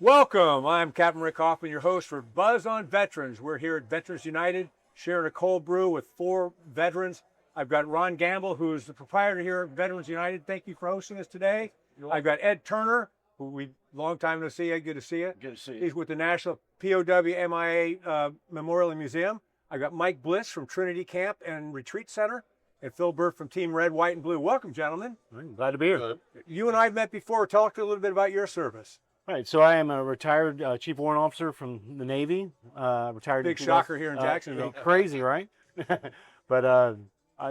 Welcome. I'm Captain Rick Hoffman, your host for Buzz on Veterans. We're here at Veterans United, sharing a cold brew with 4 veterans. I've got Ron Gamble, who's the proprietor here at Veterans United. Thank you for hosting us today. I've got Ed Turner, who long time to see you. Good to see you. Good to see you. He's with the National POW-MIA Memorial and Museum. I've got Mike Bliss from Trinity Camp and Retreat Center, and Phil Burt from Team Red, White, and Blue. Welcome, gentlemen. Glad to be here. You and I have met before. Talk a little bit about your service. All right, so I am a retired Chief Warrant Officer from the Navy. Retired. Big shocker here in Jacksonville. Crazy, right? But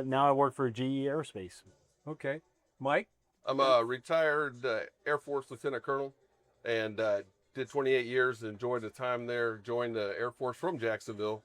now I work for GE Aerospace. Okay. Mike? I'm a retired Air Force Lieutenant Colonel and did 28 years, enjoyed the time there, joined the Air Force from Jacksonville.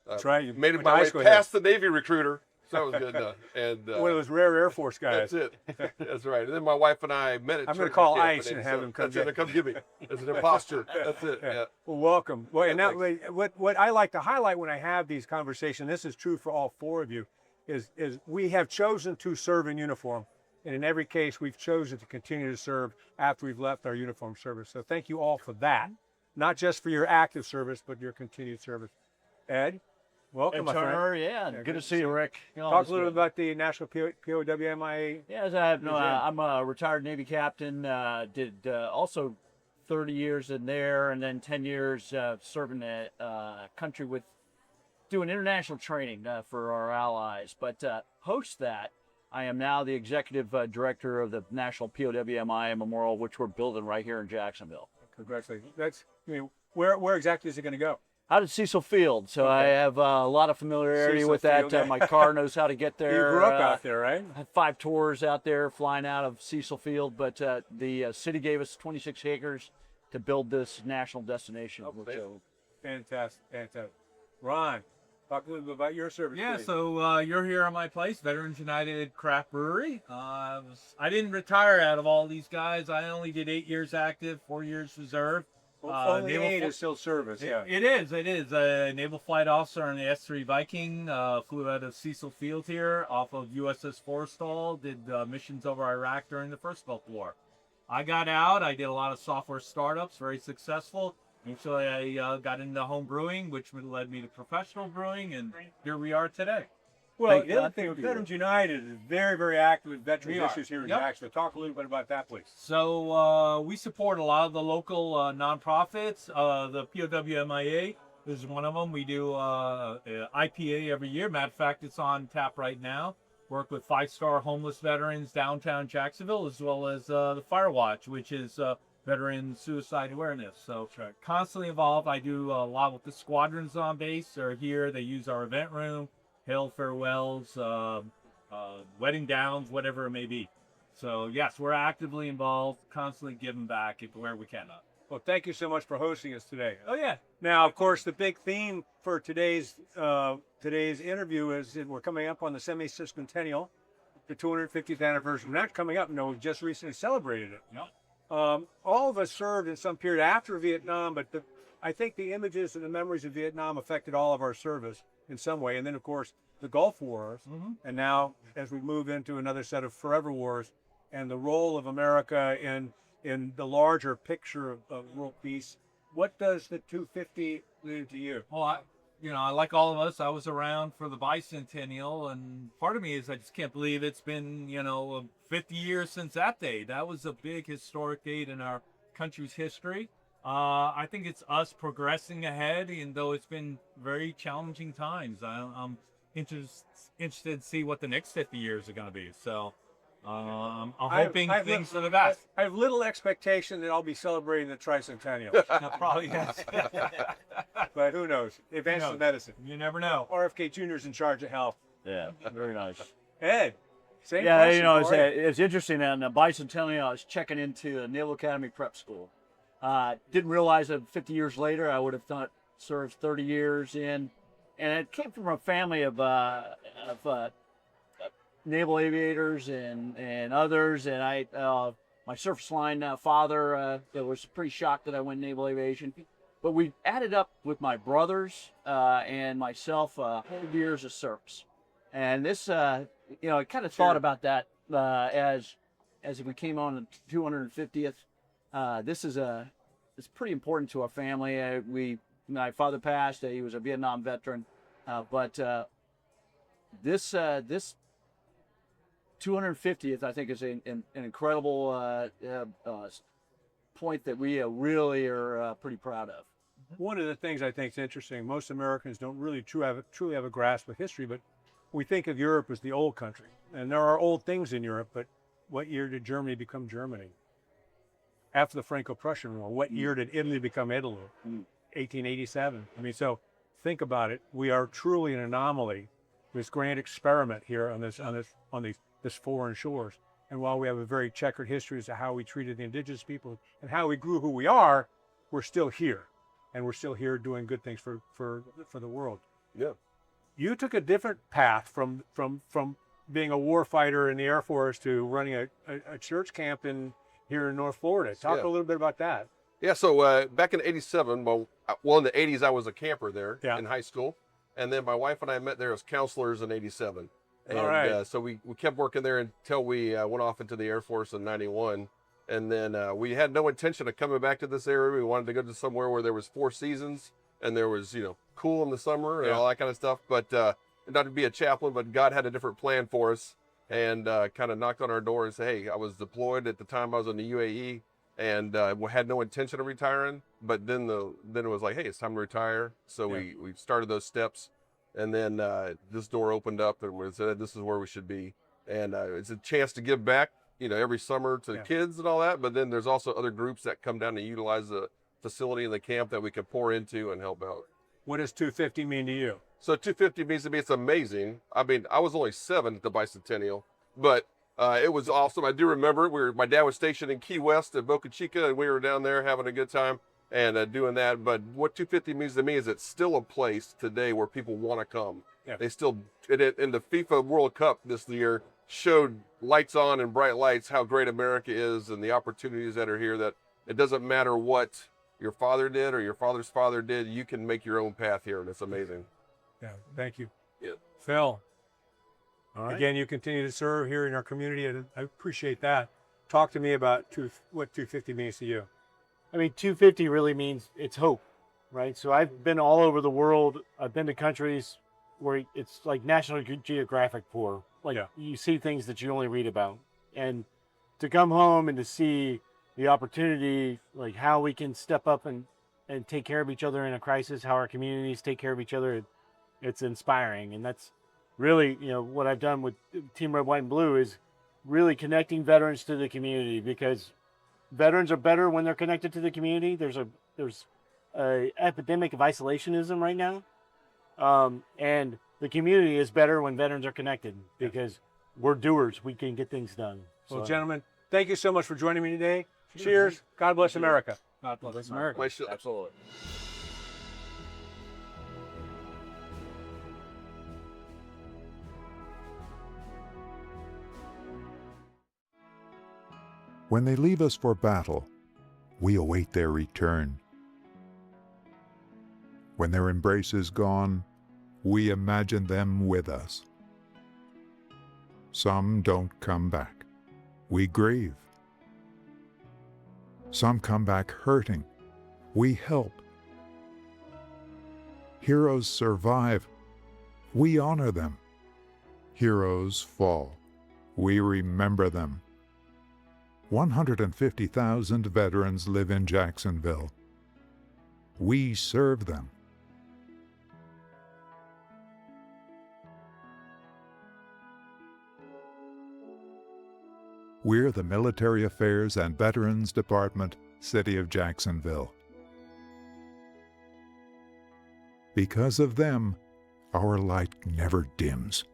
That's right. You made it my way past the Navy recruiter, so that was good. And one of those rare Air Force guys. That's it. That's right. And then my wife and I met at I'm going to call ICE and have him come get me. Come give me. It's an imposter. That's it. Yeah. Well, welcome. Well, and now, what I like to highlight when I have these conversations, this is true for all 4 of you, is we have chosen to serve in uniform. And in every case, we've chosen to continue to serve after we've left our uniform service. So thank you all for that. Not just for your active service, but your continued service. Ed, welcome, my friend. Yeah, good to see you, Rick. Talk a little bit about the National POW-MIA. Yeah, I'm a retired Navy captain. Did also 30 years in there, and then 10 years serving the country with doing international training for our allies. But post that, I am now the executive director of the National POW-MIA Memorial, which we're building right here in Jacksonville. Congratulations. Where exactly is it going to go? Out at Cecil Field, so okay. I have a lot of familiarity with that. My car knows how to get there. You grew up out there, right? I had 5 tours out there flying out of Cecil Field, but the city gave us 26 acres to build this national destination. Fantastic. Ron, talk a little bit about your service. Yeah, please. so you're here on my place, Veterans United Craft Brewery. I didn't retire out of all these guys. I only did 8 years active, 4 years reserve. Only 8 is still service, yeah. It is. Naval Flight Officer on the S-3 Viking, flew out of Cecil Field here off of USS Forrestal, did missions over Iraq during the First Gulf War. I got out, I did a lot of software startups, very successful. Eventually I got into home brewing, which led me to professional brewing, and here we are today. Well, the other thing, Veterans United is very, very active with veterans issues here in Jacksonville. Talk a little bit about that, please. So we support a lot of the local nonprofits. The POW-MIA is one of them. We do IPA every year. Matter of fact, it's on tap right now. Work with 5-star homeless veterans downtown Jacksonville, as well as the Fire Watch, which is veteran suicide awareness. So constantly involved. I do a lot with the squadrons on base. They're here. They use our event room. Hail farewells, wedding downs, whatever it may be. So yes, we're actively involved, constantly giving back where we can. Well, thank you so much for hosting us today. Oh yeah. Now, of course, the big theme for today's interview is that we're coming up on the semi-sesquicentennial, the 250th anniversary. We're not coming up. No, we just recently celebrated it. Yep. All of us served in some period after Vietnam, but I think the images and the memories of Vietnam affected all of our service in some way. And then, of course, the Gulf Wars. Mm-hmm. And now, as we move into another set of forever wars and the role of America in the larger picture of world peace, what does the 250 mean to you? Well, I like all of us, I was around for the bicentennial, and part of me is I just can't believe it's been, 50 years since that day. That was a big historic date in our country's history. I think it's us progressing ahead, and though it's been very challenging times, I'm interested to see what the next 50 years are going to be. So I'm hoping things are the best. I have little expectation that I'll be celebrating the tricentennial. Probably yes. But who knows? Advanced medicine. You never know. RFK Jr. is in charge of health. Yeah, very nice. Ed, same yeah, question. It's interesting. On the bicentennial, I was checking into Naval Academy Prep School. Didn't realize that 50 years later, I would have served 30 years in, and it came from a family of naval aviators and others. And my surface line father was pretty shocked that I went naval aviation. But we added up with my brothers and myself 100 years of service. And this, I kind of thought about that as we came on the 250th. This is it's pretty important to our family. My father passed. He was a Vietnam veteran, but this 250th, I think, is an incredible point that we really are pretty proud of. One of the things I think is interesting, most Americans don't really truly have a grasp of history, but we think of Europe as the old country. And there are old things in Europe, but what year did Germany become Germany? After the Franco-Prussian War, what year did Italy become Italy? 1887. I mean, so think about it. We are truly an anomaly, this grand experiment here on this foreign shores. And while we have a very checkered history as to how we treated the indigenous people and how we grew who we are, we're still here. And we're still here doing good things for the world. Yeah. You took a different path from being a war fighter in the Air Force to running a church camp here in North Florida. Talk a little bit about that. Yeah, so back in '87, well, in the '80s, I was a camper there in high school. And then my wife and I met there as counselors in '87. And All right. So we kept working there until we went off into the Air Force in '91. And then we had no intention of coming back to this area. We wanted to go to somewhere where there was 4 seasons and there was, cool in the summer and all that kind of stuff. But not to be a chaplain, but God had a different plan for us and kind of knocked on our door and said, hey, I was deployed at the time. I was in the UAE and had no intention of retiring. But then it was like, hey, it's time to retire. So we started those steps. And then this door opened up and we said, this is where we should be. And it's a chance to give back, every summer to kids and all that. But then there's also other groups that come down to utilize the facility in the camp that we could pour into and help out. What does 250 mean to you? So 250 means to me, it's amazing. I mean, I was only 7 at the bicentennial, but it was awesome. I do remember my dad was stationed in Key West at Boca Chica, and we were down there having a good time and doing that. But what 250 means to me is it's still a place today where people want to come. Yeah. They still, in the FIFA World Cup this year, showed lights on and bright lights how great America is and the opportunities that are here, that it doesn't matter what your father did or your father's father did, you can make your own path here, and it's amazing. Yeah, thank you. Yeah. Phil, All right. again, you continue to serve here in our community, and I appreciate that. Talk to me about what 250 means to you. I mean, 250 really means it's hope, right? So I've been all over the world. I've been to countries where it's like National Geographic poor. Like you see things that you only read about. And to come home and to see the opportunity, like how we can step up and take care of each other in a crisis, how our communities take care of each other, it's inspiring. And that's really, what I've done with Team Red, White, and Blue is really connecting veterans to the community, because veterans are better when they're connected to the community. There's a epidemic of isolationism right now. And the community is better when veterans are connected, because we're doers. We can get things done. Well, gentlemen, thank you so much for joining me today. Cheers. God bless America. God bless America. Absolutely. When they leave us for battle, we await their return. When their embrace is gone, we imagine them with us. Some don't come back. We grieve. Some come back hurting. We help. Heroes survive. We honor them. Heroes fall. We remember them. 150,000 veterans live in Jacksonville. We serve them. We're the Military Affairs and Veterans Department, City of Jacksonville. Because of them, our light never dims.